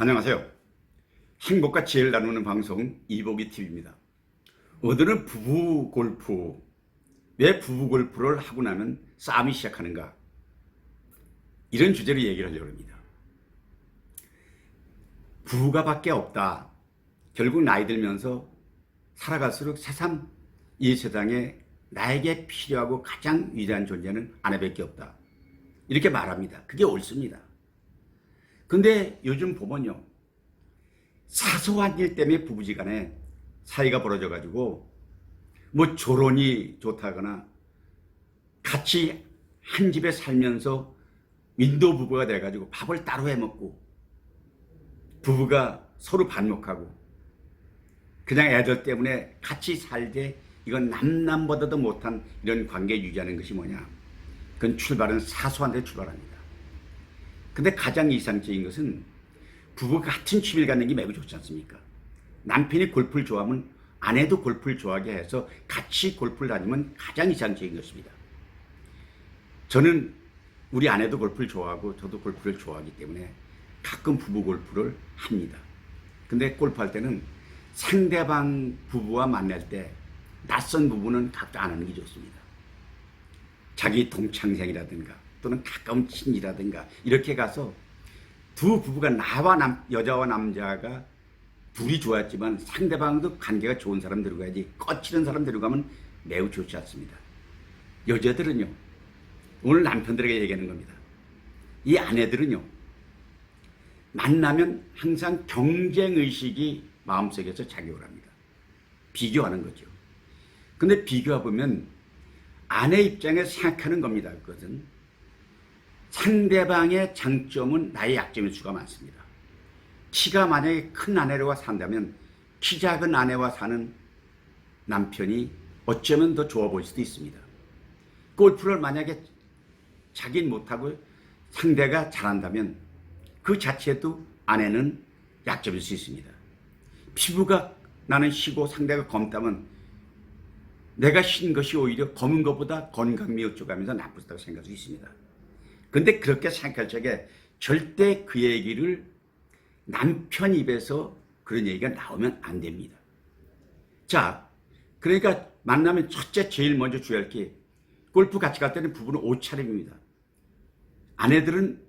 안녕하세요. 행복과 지혜를 나누는 방송 이보기 TV입니다. 오늘은 부부 골프. 왜 부부 골프를 하고 나면 싸움이 시작하는가? 이런 주제로 얘기를 하려고 합니다. 부부가 밖에 없다. 결국 나이 들면서 살아갈수록 새삼 이 세상에 나에게 필요하고 가장 위대한 존재는 아내밖에 없다. 이렇게 말합니다. 그게 옳습니다. 근데 요즘 보면요, 사소한 일 때문에 부부지간에 사이가 벌어져가지고 뭐 조론이 좋다거나 같이 한 집에 살면서 인도 부부가 돼가지고 밥을 따로 해먹고 부부가 서로 반목하고 그냥 애들 때문에 같이 살되 이건 남남보다도 못한 이런 관계 유지하는 것이 뭐냐? 그건 출발은 사소한 데 출발합니다. 근데 가장 이상적인 것은 부부가 같은 취미를 갖는 게 매우 좋지 않습니까? 남편이 골프를 좋아하면 아내도 골프를 좋아하게 해서 같이 골프를 다니면 가장 이상적인 것입니다. 저는 우리 아내도 골프를 좋아하고 저도 골프를 좋아하기 때문에 가끔 부부 골프를 합니다. 근데 골프할 때는 상대방 부부와 만날 때 낯선 부부는 각자 안 하는 게 좋습니다. 자기 동창생이라든가 또는 가까운 친이라든가 이렇게 가서 두 부부가 여자와 남자가 둘이 좋았지만 상대방도 관계가 좋은 사람 데려가야지 꺼치는 사람 데려가면 매우 좋지 않습니다. 여자들은요, 오늘 남편들에게 얘기하는 겁니다. 이 아내들은요, 만나면 항상 경쟁의식이 마음속에서 작용을 합니다. 비교하는 거죠. 근데 비교해보면 아내 입장에서 생각하는 겁니다. 그것은 상대방의 장점은 나의 약점일 수가 많습니다. 키가 만약에 큰 아내와 산다면 키 작은 아내와 사는 남편이 어쩌면 더 좋아 보일 수도 있습니다. 골프를 만약에 자긴 못하고 상대가 잘한다면 그 자체도 아내는 약점일 수 있습니다. 피부가 나는 시고 상대가 검다면 내가 신 것이 오히려 검은 것보다 건강미 어쩌가면서 나쁘다고 생각할 수 있습니다. 근데 그렇게 생각할 적에 절대 그 얘기를 남편 입에서 그런 얘기가 나오면 안 됩니다. 자, 그러니까 만나면 첫째 제일 먼저 주의할 게 골프 같이 갈 때는 부부는 옷차림입니다. 아내들은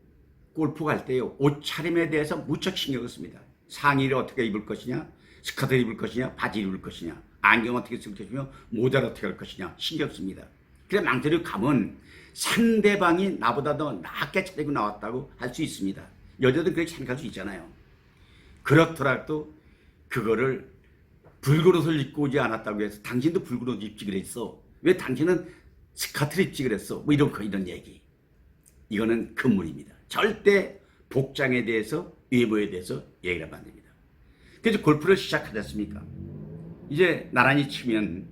골프 갈 때요, 옷차림에 대해서 무척 신경을 씁니다. 상의를 어떻게 입을 것이냐, 스커트를 입을 것이냐, 바지를 입을 것이냐, 안경 어떻게 쓸 것이며 모자를 어떻게 할 것이냐 신경 씁니다. 그래 망설이고 가면 상대방이 나보다 더 낫게 차리고 나왔다고 할 수 있습니다. 여자들은 그렇게 생각할 수 있잖아요. 그렇더라도 그거를 붉은 옷을 입고 오지 않았다고 해서 당신도 붉은 옷 입지 그랬어. 왜 당신은 스커트를 입지 그랬어. 뭐 이런 얘기. 이거는 금물입니다. 절대 복장에 대해서 외모에 대해서 얘기를 하면 안 됩니다. 그래서 골프를 시작하지 않습니까? 이제 나란히 치면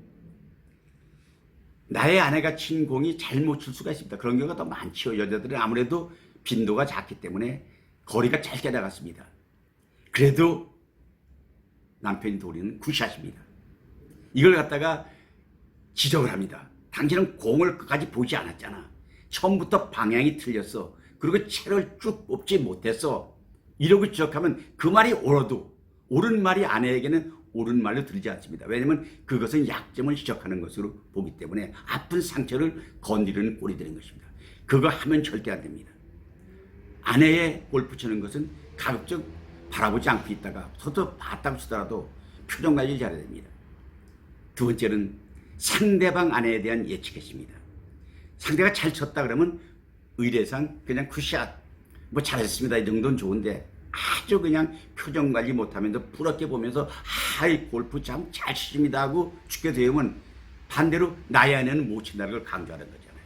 나의 아내가 친 공이 잘못 칠 수가 있습니다. 그런 경우가 더 많죠. 여자들은 아무래도 빈도가 작기 때문에 거리가 짧게 나갔습니다. 그래도 남편이 도리는 굿샷입니다. 이걸 갖다가 지적을 합니다. 당신은 공을 끝까지 보지 않았잖아. 처음부터 방향이 틀렸어. 그리고 채를 쭉 뽑지 못했어. 이러고 지적하면 그 말이 옳은 말이 아내에게는 옳은 말로 들리지 않습니다. 왜냐하면 그것은 약점을 지적하는 것으로 보기 때문에 아픈 상처를 건드리는 꼴이 되는 것입니다. 그거 하면 절대 안 됩니다. 아내의 골프 치는 것은 가급적 바라보지 않고 있다가 서로 봤다고 치더라도 표정 관리 잘해야 됩니다. 두 번째는 상대방 아내에 대한 예측입니다. 상대가 잘 쳤다 그러면 의례상 그냥 굿샷, 뭐 잘했습니다 이 정도는 좋은데 아주 그냥 표정 관리 못하면서 부럽게 보면서 아이 골프 참 잘 치십니다 하고 죽게 되면 반대로 나의 아내는 못 친다는 걸 강조하는 거잖아요.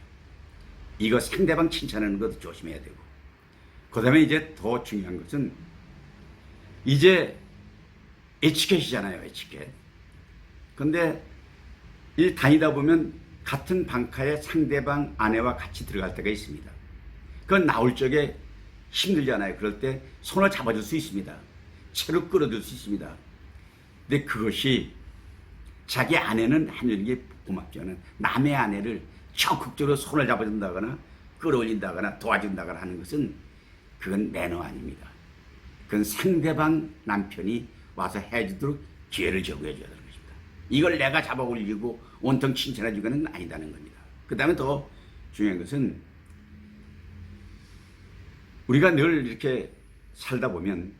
이거 상대방 칭찬하는 것도 조심해야 되고, 그 다음에 이제 더 중요한 것은 이제 에티켓이잖아요. 에티켓. 근데 이 다니다 보면 같은 방카에 상대방 아내와 같이 들어갈 때가 있습니다. 그건 나올 적에 힘들잖아요. 그럴 때 손을 잡아줄 수 있습니다. 채로 끌어줄 수 있습니다. 근데 그것이 자기 아내는 하는 게 고맙지만 남의 아내를 적극적으로 손을 잡아준다거나 끌어올린다거나 도와준다거나 하는 것은 그건 매너 아닙니다. 그건 상대방 남편이 와서 해주도록 기회를 제공해 줘야 되는 것입니다. 이걸 내가 잡아 올리고 온통 칭찬해 주고는 아니다는 겁니다. 그 다음에 더 중요한 것은 우리가 늘 이렇게 살다 보면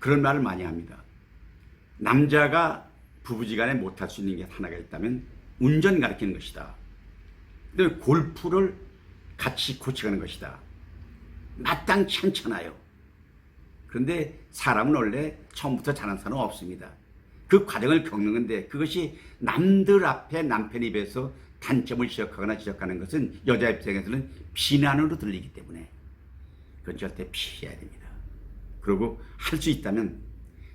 그런 말을 많이 합니다. 남자가 부부지간에 못할 수 있는 게 하나가 있다면 운전 가르치는 것이다. 그다음에 골프를 같이 고쳐가는 것이다. 마땅치 않잖아요. 그런데 사람은 원래 처음부터 잘하는 사람은 없습니다. 그 과정을 겪는 건데 그것이 남들 앞에 남편 입에서 단점을 지적하거나 지적하는 것은 여자 입장에서는 비난으로 들리기 때문에 그건 절대 피해야 됩니다. 그리고 할 수 있다면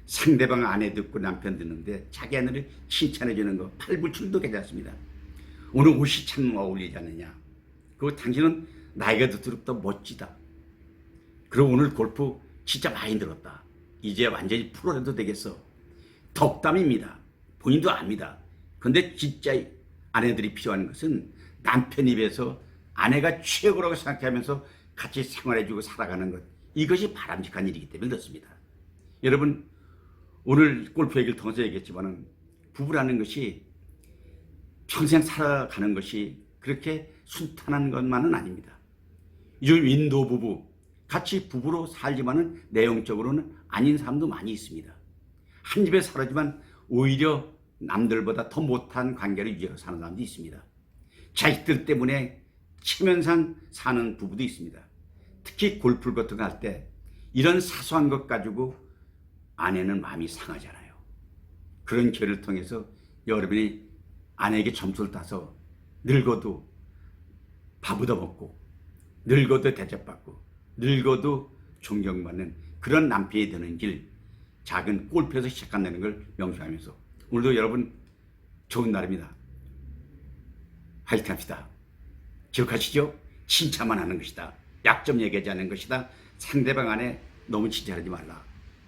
상대방 아내 듣고 남편 듣는데 자기 아내를 칭찬해 주는 거 팔불출도 괜찮습니다. 오늘 옷이 참 어울리지 않느냐. 그리고 당신은 나이가 들수록 더 멋지다. 그리고 오늘 골프 진짜 많이 들었다. 이제 완전히 프로라도 되겠어. 덕담입니다. 본인도 압니다. 그런데 진짜 아내들이 필요한 것은 남편 입에서 아내가 최고라고 생각하면서 같이 생활해주고 살아가는 것. 이것이 바람직한 일이기 때문에 그렇습니다. 여러분 오늘 골프 얘기를 통해서 얘기했지만 부부라는 것이 평생 살아가는 것이 그렇게 순탄한 것만은 아닙니다. 요즘 인도 부부 같이 부부로 살지만은 내용적으로는 아닌 사람도 많이 있습니다. 한 집에 살지만 오히려 남들보다 더 못한 관계를 유지하고 사는 사람도 있습니다. 자식들 때문에 체면상 사는 부부도 있습니다. 특히 골프 같은 거 할 때 이런 사소한 것 가지고 아내는 마음이 상하잖아요. 그런 기회를 통해서 여러분이 아내에게 점수를 따서 늙어도 밥 얻어먹고 늙어도 대접받고 늙어도 존경받는 그런 남편이 되는 길 작은 골프에서 시작한다는 걸 명심하면서 오늘도 여러분 좋은 날입니다. 화이팅 합시다. 기억하시죠? 칭찬만 하는 것이다. 약점 얘기하지 않는 것이다. 상대방 안에 너무 칭찬하지 말라.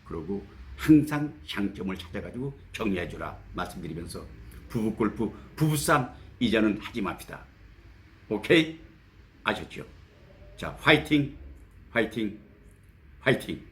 그리고 항상 장점을 찾아가지고 격려해주라 말씀드리면서 부부 골프, 부부싸움 이제는 하지 맙시다. 오케이? 아셨죠? 자, 화이팅, 화이팅, 화이팅.